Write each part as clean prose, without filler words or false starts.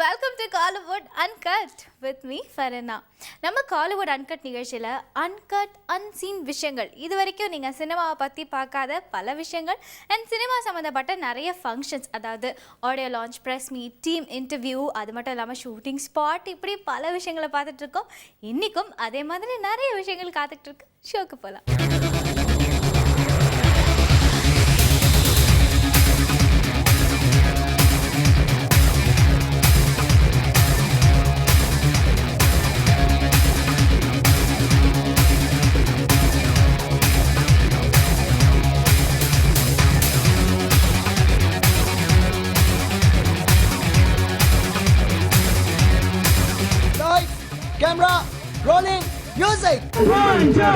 Welcome to Kollywood uncut with me Farana. நம்ம Kollywood uncut நிகழ்ச்சியில் uncut unseen விஷயங்கள், இது வரைக்கும் நீங்கள் சினிமாவை பற்றி பார்க்காத பல விஷயங்கள் அண்ட் சினிமா சம்மந்தப்பட்ட நிறைய ஃபங்க்ஷன்ஸ், அதாவது audio launch, press meet, team interview, அது மட்டும் இல்லாமல் ஷூட்டிங் ஸ்பாட், இப்படி பல விஷயங்களை பார்த்துட்ருக்கோம். இன்றைக்கும் அதே மாதிரி நிறைய விஷயங்கள் காத்துட்ருக்கு. ஷோக்கு போகலாம். Camera, rolling, music. One, two.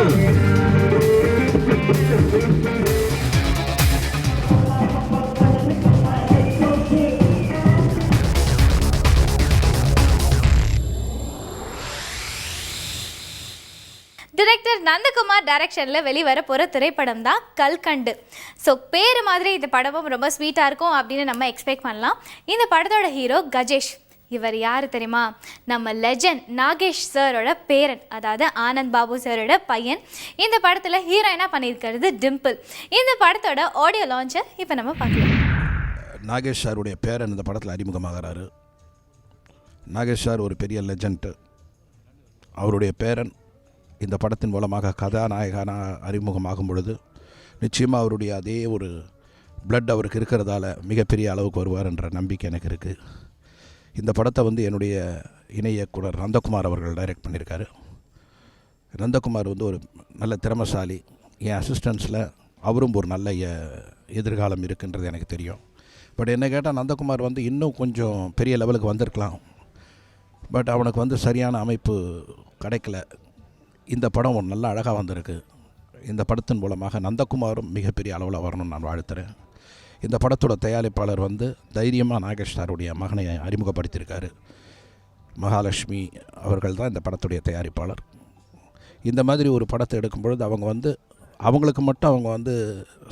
Director Nandakumar டைரக்ஷனில் வெளிவர போகிற திரைப்படம் தான் கல்கண்டு. ஸோ பேர் மாதிரி இந்த படமும் ரொம்ப ஸ்வீட்டாக இருக்கும் அப்படின்னு நம்ம எக்ஸ்பெக்ட் பண்ணலாம். இந்த படத்தோட ஹீரோ கஜேஷ். இவர் யார் தெரியுமா? நம்ம லெஜண்ட் நாகேஷ் சாரோட பேரன், அதாவது ஆனந்த் பாபு சாரோட பையன். இந்த படத்தில் ஹீரோயினாக பண்ணியிருக்கிறது டிம்பிள். இந்த படத்தோட ஆடியோ லான்ச்சை இப்போ நம்ம பார்க்கலாம். நாகேஷ் சாருடைய பேரன் இந்த படத்தில் அறிமுகமாகிறாரு. நாகேஷ் சார் ஒரு பெரிய லெஜண்ட். அவருடைய பேரன் இந்த படத்தின் மூலமாக கதாநாயகனாக அறிமுகமாகும் பொழுது நிச்சயமாக அவருடைய அதே ஒரு பிளட் அவருக்கு இருக்கிறதால மிகப்பெரிய அளவுக்கு வருவார் என்ற நம்பிக்கை எனக்கு இருக்குது. இந்த படத்தை என்னுடைய இணை இயக்குனர் நந்தகுமார் அவர்கள் டைரக்ட் பண்ணியிருக்காரு. நந்தகுமார் ஒரு நல்ல திறமைசாலி. என் அசிஸ்டன்ஸில் அவரும் ஒரு நல்ல எதிர்காலம் இருக்குன்றது எனக்கு தெரியும். பட் என்ன கேட்டால் நந்தகுமார் இன்னும் கொஞ்சம் பெரிய லெவலுக்கு வந்திருக்கலாம். பட் அவனுக்கு சரியான அமைப்பு கிடைக்கல. இந்த படம் நல்ல அழகாக வந்திருக்கு. இந்த படத்தின் மூலமாக நந்தகுமாரும் மிகப்பெரிய அளவில் வரணும்னு நான் வாழ்த்துறேன். இந்த படத்தோட தயாரிப்பாளர் தைரியமாக நாகேஷ் சாருடைய மகனை அறிமுகப்படுத்தியிருக்காரு. மகாலட்சுமி அவர்கள் தான் இந்த படத்துடைய தயாரிப்பாளர். இந்த மாதிரி ஒரு படத்தை எடுக்கும் பொழுது அவங்களுக்கு மட்டும் அவங்க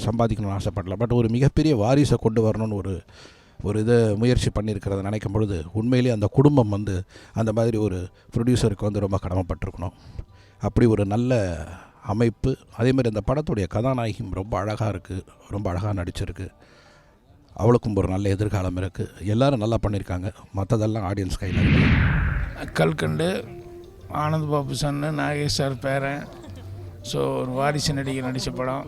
சம்பாதிக்கணும்னு ஆசைப்படல. பட் ஒரு மிகப்பெரிய வாரிசை கொண்டு வரணும்னு ஒரு இதை முயற்சி பண்ணியிருக்கிறத நினைக்கும் பொழுது உண்மையிலேயே அந்த குடும்பம் அந்த மாதிரி ஒரு ப்ரொடியூசருக்கு ரொம்ப கடமைப்பட்டிருக்கணும். அப்படி ஒரு நல்ல அமைப்பு. அதேமாதிரி அந்த படத்துடைய கதாநாயகியும் ரொம்ப அழகாக இருக்குது, ரொம்ப அழகாக நடிச்சிருக்கு. அவளுக்கும் ஒரு நல்ல எதிர்காலம் இருக்குது. எல்லோரும் நல்லா பண்ணியிருக்காங்க. மற்றதெல்லாம் ஆடியன்ஸ் கையில் இருக்குது. கல்கண்டு ஆனந்த் பாபு சன்னு, நாகேஷ் சார் பேரன். ஸோ ஒரு வாரிசு நடிகர் நடித்த படம்.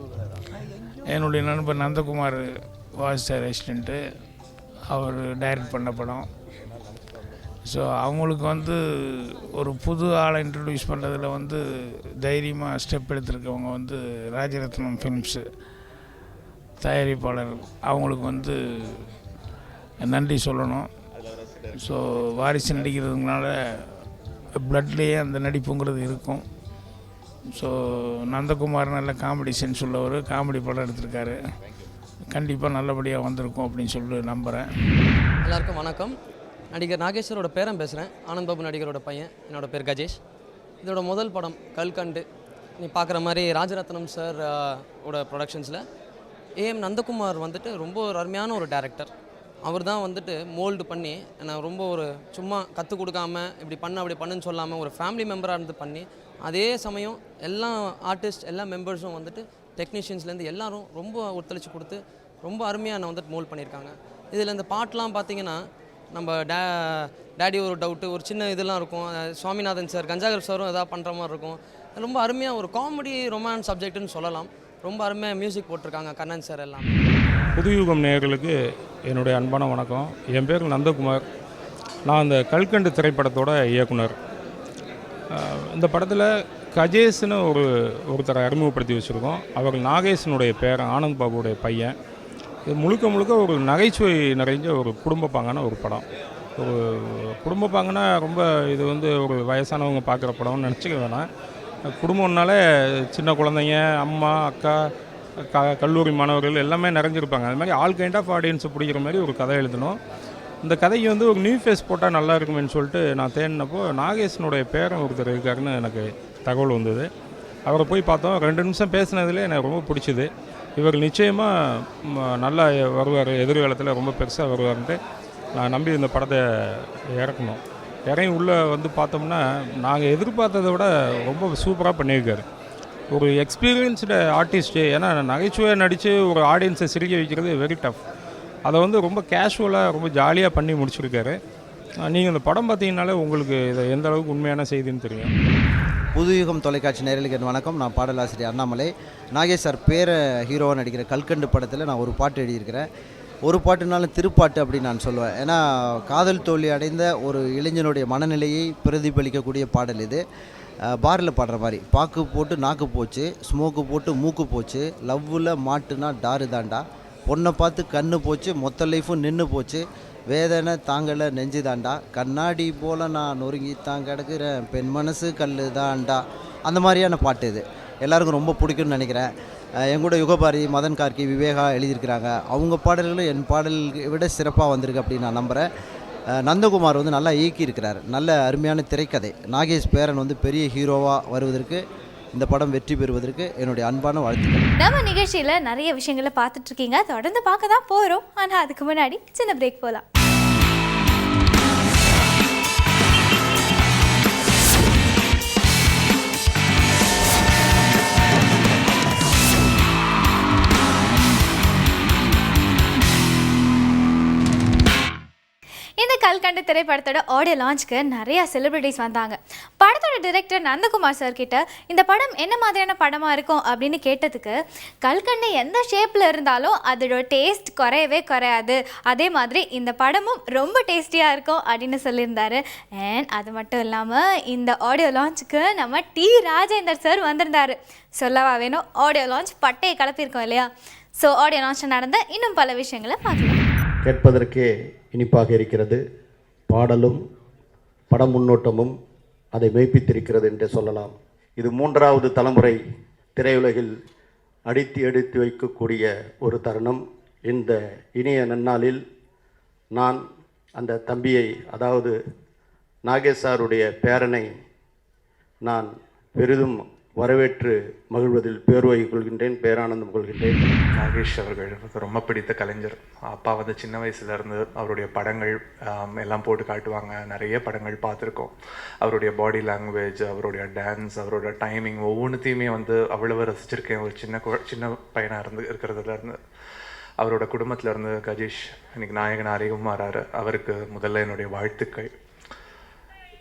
என்னுடைய நண்பர் நந்தகுமார் வாரிசு சார் அசிஸ்டண்ட்டு, அவர் டைரக்ட் பண்ண படம். ஸோ அவங்களுக்கு ஒரு புது ஆளை இன்ட்ரடியூஸ் பண்ணுறதுல தைரியமாக ஸ்டெப் எடுத்திருக்கவங்க ராஜரத்னம் ஃபிலிம்ஸு தயாரிப்பாளர். அவங்களுக்கு நன்றி சொல்லணும். ஸோ வாரிசு நடிக்கிறதுனால பிளட்லேயே அந்த நடிப்புங்கிறது இருக்கும். ஸோ நந்தகுமார் நல்ல காமெடி சென்ஸ் உள்ளவர், காமெடி படம் எடுத்திருக்காரு. கண்டிப்பாக நல்லபடியாக வந்திருக்கும் அப்படின்னு சொல்லி நம்புகிறேன். எல்லாருக்கும் வணக்கம். நடிகர் நாகேஸ்வரோட பேரன் பேசுகிறேன். ஆனந்த் பாபு நடிகரோட பையன். என்னோடய பேர் கஜேஷ். இதோட முதல் படம் கல்கண்டு. நீ பார்க்குற மாதிரி ராஜரத்னம் சார் ஓட ப்ரொடக்ஷன்ஸில் ஏஎம் நந்தகுமார் ரொம்ப ஒரு அருமையான ஒரு டைரக்டர். அவர் தான் மோல்டு பண்ணி என்னை ரொம்ப ஒரு சும்மா கற்றுக் கொடுக்காம இப்படி பண்ண அப்படி பண்ணுன்னு சொல்லாமல் ஒரு ஃபேமிலி மெம்பராக இருந்து பண்ணி, அதே சமயம் எல்லா ஆர்டிஸ்ட் எல்லா மெம்பர்ஸும் டெக்னீஷியன்ஸ்லேருந்து எல்லாரும் ரொம்ப ஒத்துழைச்சி கொடுத்து ரொம்ப அருமையாக என்னை மோல்ட் பண்ணியிருக்காங்க. இதில் இந்த பாட்டெலாம் பார்த்திங்கன்னா நம்ம டேடி ஒரு டவுட்டு, ஒரு சின்ன இதெல்லாம் இருக்கும். சுவாமிநாதன் சார், கஞ்சாகர் சாரும் எதாவது பண்ணுற மாதிரி இருக்கும். ரொம்ப அருமையாக ஒரு காமெடி ரொமான்ஸ் சப்ஜெக்ட்டுன்னு சொல்லலாம். ரொம்ப அருமையாக மியூசிக் போட்டிருக்காங்க கண்ணன் சார் எல்லாம். புதுயுகம் நேயர்களுக்கு என்னுடைய அன்பான வணக்கம். என் பேர் நந்தகுமார். நான் இந்த கல்கண்டு திரைப்படத்தோட இயக்குனர். இந்த படத்தில் கஜேஷ்னு ஒருத்தரை அறிமுகப்படுத்தி வச்சுருக்கோம். அவர் நாகேஷனுடைய பேரன், ஆனந்த் பாபுடைய பையன். இது முழுக்க ஒரு நகைச்சுவை நிறைஞ்ச ஒரு குடும்பப்பாங்கான ஒரு படம். ஒரு குடும்பப்பாங்கன்னா ரொம்ப இது ஒரு வயசானவங்க பார்க்குற படம்னு நினச்சிக்க வேணாம். குடும்பம்னாலே சின்ன குழந்தைங்க, அம்மா, அக்கா, கல்லூரி மாணவர்கள் எல்லாமே நிறைஞ்சிருப்பாங்க. அது மாதிரி ஆல் கைண்ட் ஆஃப் ஆடியன்ஸை பிடிக்கிற மாதிரி ஒரு கதை எழுதணும். இந்த கதைக்கு ஒரு நியூ ஃபேஸ் போட்டால் நல்லா இருக்குமேன்னு சொல்லிட்டு நான் தேடினப்போ நாகேஷனுடைய பேரன் ஒருத்தர் இருக்காருன்னு எனக்கு தகவல் வந்தது. அவரை போய் பார்த்தோம். 2 நிமிஷம் பேசினதுலேயே எனக்கு ரொம்ப பிடிச்சிது. இவர் நிச்சயமாக நல்லா வருவார், எதிர்காலத்தில் ரொம்ப பெருசாக வருவார்ன்ட்டு நான் நம்பி இந்த படத்தை இறக்கணும். இறங்கி உள்ளே வந்து பார்த்தோம்னா நாங்கள் எதிர்பார்த்ததை விட ரொம்ப சூப்பராக பண்ணியிருக்காரு. ஒரு எக்ஸ்பீரியன்ஸ்டு ஆர்டிஸ்ட்டு. ஏன்னா நகைச்சுவையாக நடித்து ஒரு ஆடியன்ஸை சிரிக்க வைக்கிறது வெரி டஃப். அதை வந்து ரொம்ப கேஷுவலாக ரொம்ப ஜாலியாக பண்ணி முடிச்சிருக்காரு. நீங்கள் இந்த படம் பார்த்தீங்கனாலே உங்களுக்கு இதை எந்த அளவுக்கு உண்மையான செய்தின்னு தெரியும். புதுயுகம் தொலைக்காட்சி நேயர்களுக்கு என் வணக்கம். நான் பாடலாசிரியர் அண்ணாமலை. நாகேஷ் சார் பேரை ஹீரோவாக நடிக்கிற கல்கண்டு படத்தில் நான் ஒரு பாட்டு எழுதியிருக்கிறேன். ஒரு பாட்டுனாலும் திருப்பாட்டு அப்படின்னு நான் சொல்லுவேன். ஏன்னா காதல் தோல்வி அடைந்த ஒரு இளைஞனுடைய மனநிலையை பிரதிபலிக்கக்கூடிய பாடல் இது. பாரில் பாடுற மாதிரி, பாக்கு போட்டு நாக்கு போச்சு, ஸ்மோக்கு போட்டு மூக்கு போச்சு, லவ்வில் மாட்டுனா டாரு தாண்டா, பொண்ணை பார்த்து கண்ணு போச்சு, மொத்த லைஃபும் நின்று போச்சு, வேதனை தாங்கலை நெஞ்சு தாண்டா, கண்ணாடி போல் நான் நொறுங்கி தான் கிடக்கிறேன், பெண் மனசு கல் தாண்டா. அந்த மாதிரியான பாட்டு இது எல்லாருக்கும் ரொம்ப பிடிக்கும்னு நினைக்கிறேன். என் கூட யுகபாரி, மதன் கார்கி, விவேகா எழுதியிருக்கிறாங்க. அவங்க பாடல்களும் என் பாடல் விட சிறப்பாக வந்திருக்கு அப்படின்னு நான் நம்புகிறேன். நந்தகுமார் வந்து நல்லா இயக்கியிருக்கிறார். நல்ல அருமையான திரைக்கதை. நாகேஷ் பேரன் வந்து பெரிய ஹீரோவாக வருவதற்கு, இந்த படம் வெற்றி பெறுவதற்கு என்னுடைய அன்பான வாழ்த்துக்கள். நம்ம நிகழ்ச்சியில் நிறைய விஷயங்களை பார்த்துட்டு இருக்கீங்க. தொடர்ந்து பார்க்க தான் போகிறோம். ஆனால் அதுக்கு முன்னாடி சின்ன பிரேக் போகலாம். இந்த கல்கண்டு திரைப்படத்தோட ஆடியோ லான்ச்சுக்கு நிறையா செலிபிரிட்டிஸ் வந்தாங்க. படத்தோட டிரெக்டர் நந்தகுமார் சார் கிட்ட இந்த படம் என்ன மாதிரியான படமாக இருக்கும் அப்படின்னு கேட்டதுக்கு, கல்கண்டு எந்த ஷேப்பில் இருந்தாலும் அதோட டேஸ்ட் குறையவே குறையாது, அதே மாதிரி இந்த படமும் ரொம்ப டேஸ்டியாக இருக்கும் அப்படின்னு சொல்லியிருந்தாரு. அண்ட் அது மட்டும் இல்லாமல் இந்த ஆடியோ லான்ச்சுக்கு நம்ம டி ராஜேந்தர் சார் வந்திருந்தார். சொல்லவா வேணும், ஆடியோ லான்ச் பட்டையை கலப்பியிருக்கோம் இல்லையா? ஸோ ஆடியோ லான்ச்சில் நடந்த இன்னும் பல விஷயங்களை பார்க்கலாம். கேட்பதற்கே இனிப்பாக இருக்கிறது. பாடலும் பட முன்னோட்டமும் அதை மெய்ப்பித்திருக்கிறது என்றே சொல்லலாம். இது 3வது தலைமுறை திரையுலகில் அடித்து எடுத்து வைக்கக்கூடிய ஒரு தருணம். இந்த இனிய நன்னாளில் நான் அந்த தம்பியை, அதாவது நாகேஷ் சாருடைய பேரனை நான் பெரிதும் வரவேற்று மகிழ்வதில் பேருவை கொள்கின்றேன், பேரானந்தம் கொள்கின்றேன். நாகேஷ் அவர்கள் ரொம்ப பிடித்த கலைஞர். அப்பா வந்து சின்ன வயசுலேருந்து அவருடைய படங்கள் எல்லாம் போட்டு காட்டுவாங்க. நிறைய படங்கள் பார்த்துருக்கோம். அவருடைய பாடி லாங்குவேஜ், அவருடைய டான்ஸ், அவரோட டைமிங் ஒவ்வொன்றுத்தையுமே வந்து அவ்வளவு ரசிச்சிருக்கேன். ஒரு சின்ன பையனாக இருக்கிறதுலேருந்து. அவரோட குடும்பத்திலேருந்து கஜேஷ் இன்னைக்கு நாயகன் அறிமுகமாறாரு. அவருக்கு முதல்ல என்னுடைய வாழ்த்துக்கள்.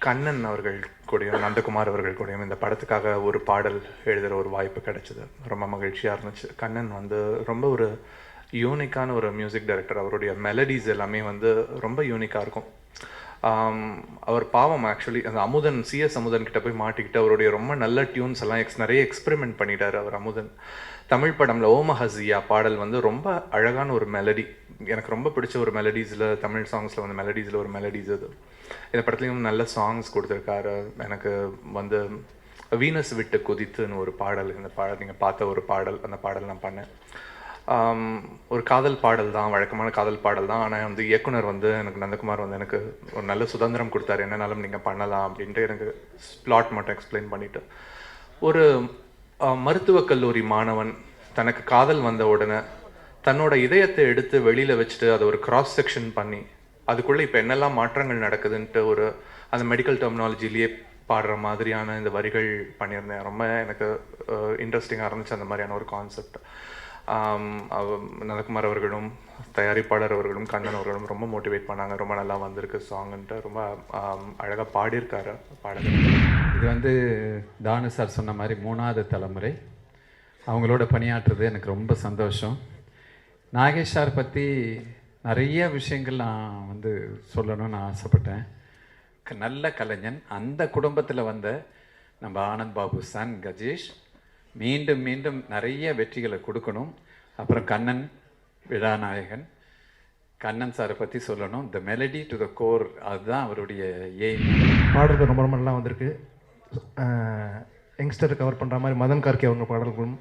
கண்ணன் அவர்கள் கூடயும் நந்தகுமார் அவர்கள் கூடயும் இந்த படத்துக்காக ஒரு பாடல் எழுதுகிற ஒரு வாய்ப்பு கிடைச்சிது. ரொம்ப மகிழ்ச்சியாக இருந்துச்சு. கண்ணன் வந்து ரொம்ப ஒரு யூனிக்கான ஒரு மியூசிக் டைரக்டர். அவருடைய மெலடிஸ் எல்லாமே வந்து ரொம்ப யூனிக்காக இருக்கும். அவர் பாவம் ஆக்சுவலி அந்த அமுதன், சிஎஸ் அமுதன் கிட்ட போய் மாட்டிக்கிட்டு அவருடைய ரொம்ப நல்ல டியூன்ஸ் எல்லாம் நிறைய எக்ஸ்பெரிமெண்ட் பண்ணிட்டார் அவர் அமுதன். தமிழ் படமில் ஓமஹசியா பாடல் வந்து ரொம்ப அழகான ஒரு மெலடி. எனக்கு ரொம்ப பிடிச்ச ஒரு மெலடிஸில், தமிழ் சாங்ஸில் வந்து மெலடிஸில் ஒரு மெலடிஸ் அது. இந்த படத்துலையும் நல்ல சாங்ஸ் கொடுத்துருக்காரு. எனக்கு வந்து வீனஸ் விட்டு கொதித்துன்னு ஒரு பாடல், இந்த பாடல் நீங்கள் பார்த்த ஒரு பாடல், அந்த பாடல் நான் பண்ணேன். ஒரு காதல் பாடல் தான், வழக்கமான காதல் பாடல் தான். ஆனால் வந்து இயக்குனர் வந்து எனக்கு, நந்தகுமார் வந்து எனக்கு ஒரு நல்ல சுதந்திரம் கொடுத்தாரு. என்னன்னாலும் நீங்கள் பண்ணலாம் அப்படின்ட்டு எனக்கு பிளாட் மட்டும் எக்ஸ்பிளைன் பண்ணிவிட்டு, ஒரு மருத்துவக் கல்லூரி மாணவன் தனக்கு காதல் வந்த உடனே தன்னோட இதயத்தை எடுத்து வெளியில் வச்சுட்டு அதை ஒரு கிராஸ் செக்ஷன் பண்ணி அதுக்குள்ளே இப்போ என்னெல்லாம் மாற்றங்கள் நடக்குதுன்ட்டு ஒரு அந்த மெடிக்கல் டெர்மினாலஜிலேயே பாடுற மாதிரியான இந்த வரிகள் பண்ணியிருந்தேன். ரொம்ப எனக்கு இன்ட்ரெஸ்டிங்காக இருந்துச்சு அந்த மாதிரியான ஒரு கான்செப்ட். நந்தகுமார் அவர்களும் தயாரிப்பாளர் அவர்களும் கண்ணன் அவர்களும் ரொம்ப மோட்டிவேட் பண்ணாங்க. ரொம்ப நல்லா வந்திருக்கு சாங்குன்ட்டு, ரொம்ப அழகாக பாடியிருக்காரு பாடல்கள். இது வந்து தானு சார் சொன்ன மாதிரி 3வது தலைமுறை அவங்களோட பணியாற்றுறது எனக்கு ரொம்ப சந்தோஷம். நாகேஷ் சார் பற்றி நிறைய விஷயங்கள் நான் வந்து சொல்லணும்னு ஆசைப்பட்டேன். நல்ல கலைஞன். அந்த குடும்பத்தில் வந்த நம்ம ஆனந்த் பாபு சன் கஜேஷ் மீண்டும் மீண்டும் நிறைய வெற்றிகளை கொடுக்கணும். அப்புறம் கண்ணன் விழாநாயகன், கண்ணன் சாரை பற்றி சொல்லணும். த மெலடி டு த கோர், அதுதான் அவருடைய எய்ம். பாடல்கள் ரொம்ப ரொம்ப நல்லா வந்திருக்கு. யங்ஸ்டர் கவர் பண்ணுற மாதிரி மதன் கார்கே அவங்க பாடல்களும்,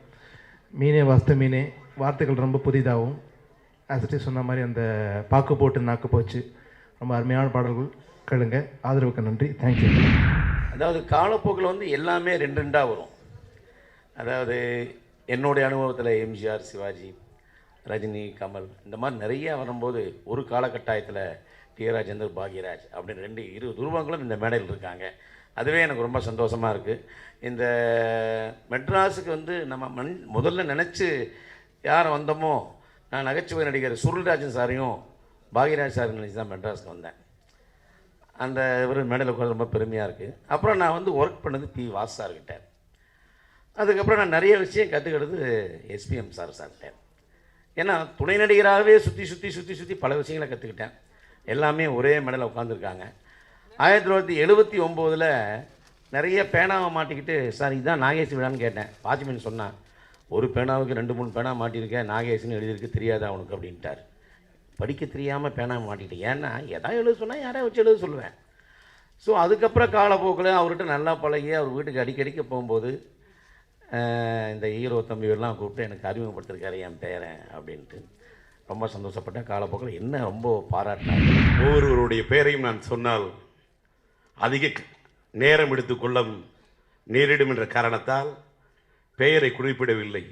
மீனே வாஸ்து மீனே வார்த்தைகள் ரொம்ப புதிதாகவும், ஆசிட்டி சொன்ன மாதிரி அந்த பாக்கு போட்டு நாக்கு போச்சு, ரொம்ப அருமையான பாடல்கள். கேளுங்க. ஆதரவுக்கு நன்றி. தேங்க்யூ. அதாவது காலப்போக்கில் வந்து எல்லாமே 2 வரும். அதாவது என்னுடைய அனுபவத்தில் எம்ஜிஆர், சிவாஜி, ரஜினி, கமல் இந்த மாதிரி நிறைய வரும்போது ஒரு காலகட்டாயத்தில் டி ராஜேந்தர், பாக்யராஜ் அப்படின்னு 2 உருவங்களும் இந்த மேடையில் இருக்காங்க. அதுவே எனக்கு ரொம்ப சந்தோஷமாக இருக்குது. இந்த மெட்ராஸுக்கு வந்து நம்ம முதல்ல நினச்சி யார் வந்தோமோ, நான் நகைச்சுவை நடிகர் சுருள்ராஜன் சாரையும் பாக்யராஜ் சார் நினச்சி தான் மெட்ராஸுக்கு வந்தேன். அந்த இவர் மேடையில் உட்காந்து ரொம்ப பெருமையாக இருக்குது. அப்புறம் நான் வந்து ஒர்க் பண்ணது பி வாஸ் சார்கிட்ட. அதுக்கப்புறம் நான் நிறைய விஷயம் கற்றுக்கிட்டது எஸ்பிஎம் சார்கிட்ட. ஏன்னா துணை நடிகராகவே சுற்றி பல விஷயங்களை கற்றுக்கிட்டேன். எல்லாமே ஒரே மேடையில் உட்காந்துருக்காங்க. 1979 நிறைய பேனாவை மாட்டிக்கிட்டு, சார் இதுதான் நாகேஷ் விழான்னு கேட்டேன். வாட்ச்மேன் சொன்னான், ஒரு பேனாவுக்கு 2-3 பேனா மாட்டியிருக்கேன், நாகேஷ்னு எழுதியிருக்கு, தெரியாதா உனக்கு அப்படின்ட்டார். படிக்க தெரியாமல் பேனாவை மாட்டிக்கிட்டேன். ஏன்னா எதாவது எழுத சொன்னால் யாரையா வச்சு எழுத சொல்லுவேன். ஸோ அதுக்கப்புறம் காலப்போக்கில் அவர்கிட்ட நல்லா பழகி அவர் வீட்டுக்கு அடிக்கடிக்க போகும்போது இந்த ஹீரோ தம்பியெல்லாம் கூப்பிட்டு எனக்கு அறிமுகப்படுத்திருக்காரு என் பேரன் அப்படின்ட்டு ரொம்ப சந்தோஷப்பட்டேன். காலப்போக்கில் என்ன ரொம்ப பாராட்டினார். ஒவ்வொருவருடைய பெயரையும் நான் சொன்னால் அதிக நேரம் எடுத்துக்கொள்ள நேரிடும் என்ற காரணத்தால் பெயரை குறிப்பிடவில்லை.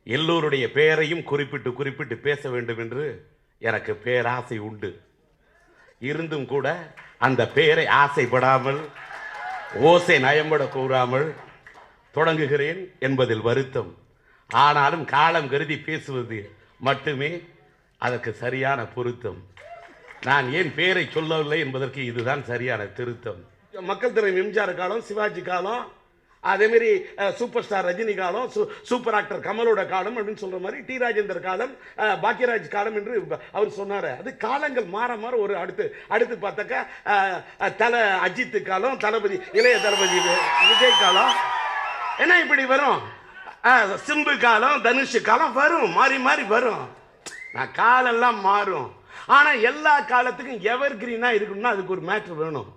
எல்லோருடைய பெயரையும் குறிப்பிட்டு பேச வேண்டும் என்று எனக்கு பேராசை உண்டு. இருந்தும் கூட அந்த பெயரை ஆசைப்படாமல் ஓசை நயம்பட கூறாமல் தொடங்குகிறேன் என்பதில் வருத்தம். ஆனாலும் காலம் கருதி பேசுவது மட்டுமே அதற்கு சரியான பொருத்தம். நான் ஏன் பெயரை சொல்லவில்லை என்பதற்கு இதுதான் சரியான திருத்தம். மக்கள் திரை எம்ஜிஆர் காலம், சிவாஜி காலம், அதேமாரி சூப்பர் ஸ்டார் ரஜினி காலம், சூப்பர் ஆக்டர் கமலோட காலம் அப்படின்னு சொல்கிற மாதிரி டி ராஜேந்தர் காலம், பாக்யராஜ் காலம் என்று அவர் சொன்னார். அது காலங்கள் மாற ஒரு அடுத்து பார்த்தாக்கா தலை அஜித்து காலம், தளபதி இளைய தளபதி விஜய் காலம், என்ன இப்படி வரும், சிம்பு காலம், தனுஷ் காலம் வரும், மாறி வரும். நான் காலெல்லாம் மாறும். ஆனால் எல்லா காலத்துக்கும் எவர் கிரீனாக இருக்கணும்னா அதுக்கு ஒரு மேட்ரு வேணும்.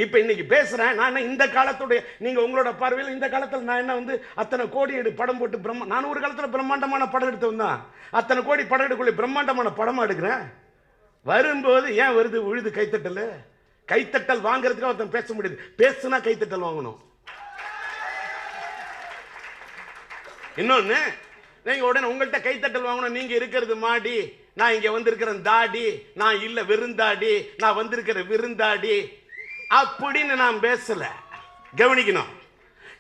இப்போ இன்னைக்கு பேசுகிறேன் நான் இந்த காலத்துடைய, நீங்கள் உங்களோட பார்வையில் இந்த காலத்தில் நான் என்ன வந்து அத்தனை கோடி படம் போட்டு நான் ஒரு காலத்தில் பிரம்மாண்டமான படம் எடுத்து வந்தேன். அத்தனை கோடி படம் எடுக்கக்கூடிய பிரம்மாண்டமான படமாக எடுக்கிறேன். வரும்போது ஏன் வருது உழுது கைத்தட்டல் வாங்குறதுக்கு ஒருத்தன் பேச முடியாது. பேசுனா கைத்தட்டல் வாங்கணும். இன்னொன்று, நீங்கள் உடனே உங்கள்கிட்ட கைத்தட்டல் வாங்கணும். நீங்கள் இருக்கிறது மாடி, நான் இங்கே வந்திருக்கிறேன் தாடி, நான் இல்லை விருந்தாடி, நான் வந்திருக்கிற விருந்தாடி அப்படின்னு நான் பேசல. கவனிக்கணும்.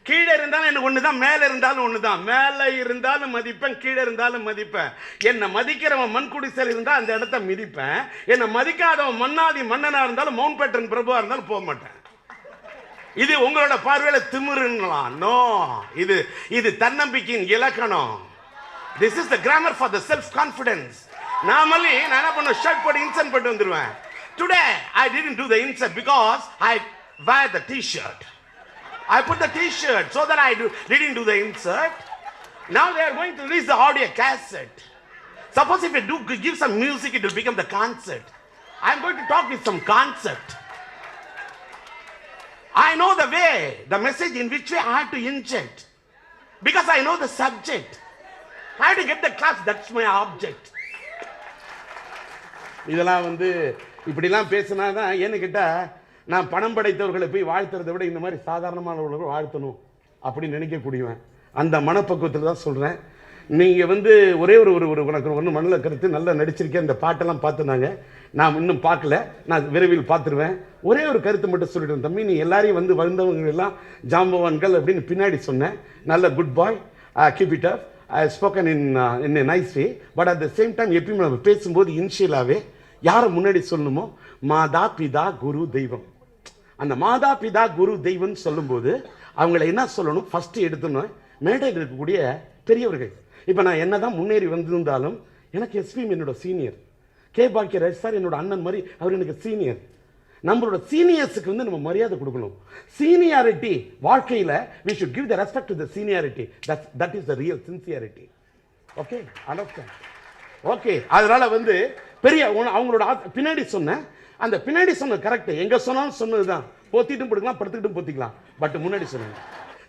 கீழே இருந்தாலும் எனக்கு ஒண்ணுதான், மேல இருந்தாலும் ஒண்ணுதான். மேல இருந்தாலும் மதிப்பேன், கீழே இருந்தாலும் மதிப்பேன். என்னை மதிக்கிறவன் மண் குடிசையில் இருந்தால் அந்த இடத்த மிதிப்பேன். என்னை மதிக்காதவன் மன்னாதி மன்னனா இருந்தாலும் மவுண்ட் பேட்டன் பிரபுவா இருந்தாலும் போக மாட்டேன். இது உங்களோட பார்வையில திமிருங்களாம். நோ, இது தன்னம்பிக்கையின் இலக்கணம். This is the grammar for the self confidence. நாமளே நான் என்ன பண்ண ஷர்ட் போட்டு இன்சர்ட் பண்ணிட்டு வந்துருவேன். Today I didn't do the insert because I wear the t-shirt. I put the t-shirt so that I didn't do the insert. Now they are going to release the audio cassette. Suppose if I do give some music, it will become the concert. I am going to talk with some concept. I know the way, the message in which way I have to inject, because I know the subject. I have to get the class. That's my object. இதெல்லாம் வந்து இப்படிலாம் பேசினா தான் ஏன்னு கேட்டால், நான் பணம் படைத்தவர்களை போய் வாழ்த்துறதை விட இந்த மாதிரி சாதாரணமானவர்களை வாழ்த்தணும் அப்படின்னு நினைக்கக்கூடியவன். அந்த மனப்பக்குவத்தில் தான் சொல்கிறேன். நீங்கள் வந்து ஒரே ஒரு உனக்கு ஒன்று மண்ணில் கருத்து நல்லா நடிச்சிருக்கேன். இந்த பாட்டெல்லாம் பார்த்துனாங்க, நான் இன்னும் பார்க்கல, நான் விரைவில் பார்த்துருவேன். ஒரே ஒரு கருத்து மட்டும் சொல்லிடுவேன். தம்பி, நீ எல்லாரையும் வந்து வந்தவங்க எல்லாம் ஜாம்பவான்கள் அப்படின்னு பின்னாடி சொன்னேன். நல்ல good bye, keep it up. I have spoken in a nice way, but at the same time எப்பயும் நம்ம பேசும்போது இன்ஷியலாகவே யாரை முன்னாடி சொல்லணுமோ, மாதா பிதா குரு தெய்வம். அந்த மாதா பிதா குரு தெய்வம்னு சொல்லும்போது அவங்கள என்ன சொல்லணும், ஃபஸ்ட்டு எடுத்துணும் மேடையில் இருக்கக்கூடிய பெரியவர்கள். இப்போ நான் என்ன தான் முன்னேறி வந்திருந்தாலும் எனக்கு எஸ்பிஎம் என்னோட சீனியர், கே பாக்யராஜ் சார் என்னோட அண்ணன் மாதிரி அவர் எனக்கு சீனியர். நம்மளோட சீனியர்ஸுக்கு வந்து நம்ம மரியாதை கொடுக்கணும். சீனியாரிட்டி வாழ்க்கையில் we should give the respect to the seniority. That is the real sincerity. Okay, understand? Okay, அதனால வந்து பெரிய அவங்களோட பின்னாடி சொன்னேன். அந்த பின்னாடி சொன்ன கரெக்ட். எங்க சொன்னாலும் சொன்னது தான். போத்திட்டும் போட்டுக்கலாம், படுத்துக்கிட்டும் போத்திக்கலாம். பட் முன்னாடி சொன்னாங்க.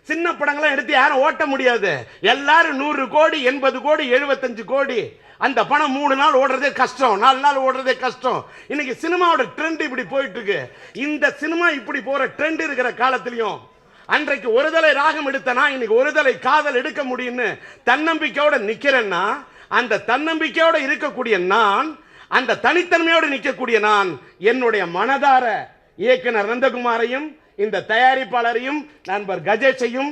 சின்ன படங்கள்லாம் எடுத்து யாரும் ஓட்ட முடியாது. எல்லாரும் 100 கோடி 80 கோடி 75 கோடி. அந்த பணம் 3 நாள் ஓடுறதே கஷ்டம், 4 நாள் ஓடுறதே கஷ்டம். இன்னைக்கு சினிமாவோட ட்ரெண்ட் இப்படி போயிட்டு இருக்கு. இந்த சினிமா இப்படி போற ட்ரெண்ட் இருக்கிற காலத்திலையும் அன்றைக்கு ஒருதலை ராகம் எடுத்தனா இன்னைக்கு ஒருதலை காதல் எடுக்க முடியும்னு தன்னம்பிக்கையோட நிக்கிறேன்னா, அந்த தன்னம்பிக்கையோட இருக்கக்கூடிய நான் அந்த தனித்தன்மையோடு நிற்கக்கூடிய நான் என்னுடைய மனதார இயக்குனர் நந்தகுமாரையும் இந்த தயாரிப்பாளரையும் நண்பர் கஜேஷையும்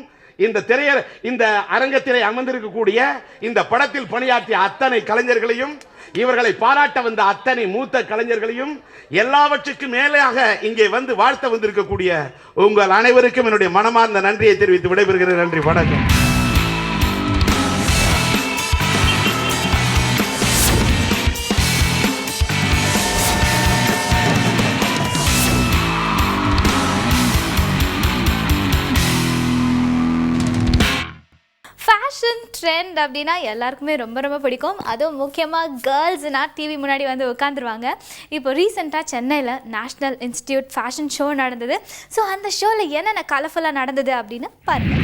இந்த அரங்கத்திலே அமர்ந்திருக்கக்கூடிய இந்த படத்தில் பணியாற்றிய அத்தனை கலைஞர்களையும் இவர்களை பாராட்ட வந்த அத்தனை மூத்த கலைஞர்களையும் எல்லாவற்றுக்கும் மேலாக இங்கே வந்து வாழ்த்த வந்திருக்கக்கூடிய உங்கள் அனைவருக்கும் என்னுடைய மனமார்ந்த நன்றியை தெரிவித்து விடைபெறுகிறேன். நன்றி, வணக்கம். ஃபேஷன் ட்ரெண்ட் அப்படின்னா எல்லாருக்குமே ரொம்ப ரொம்ப பிடிக்கும். அதுவும் முக்கியமாக கேர்ள்ஸ்னால் டிவி முன்னாடி வந்து உட்காந்துருவாங்க. இப்போ ரீசெண்டாக சென்னையில் நேஷ்னல் இன்ஸ்டிடியூட் ஃபேஷன் ஷோ நடந்தது. ஸோ அந்த ஷோவில் என்னென்ன கலர்ஃபுல்லாக நடந்தது அப்படின்னு பாருங்கள்.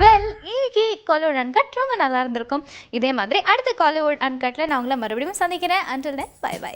வெல், இன்னைக்கு காலிவுட் அன்கட் ரொம்ப நல்லா இருந்திருக்கும். இதே மாதிரி அடுத்த காலிவுட் அன்கட்டில் நான் உங்களை மறுபடியும் சந்திக்கிறேன். Until then bye by.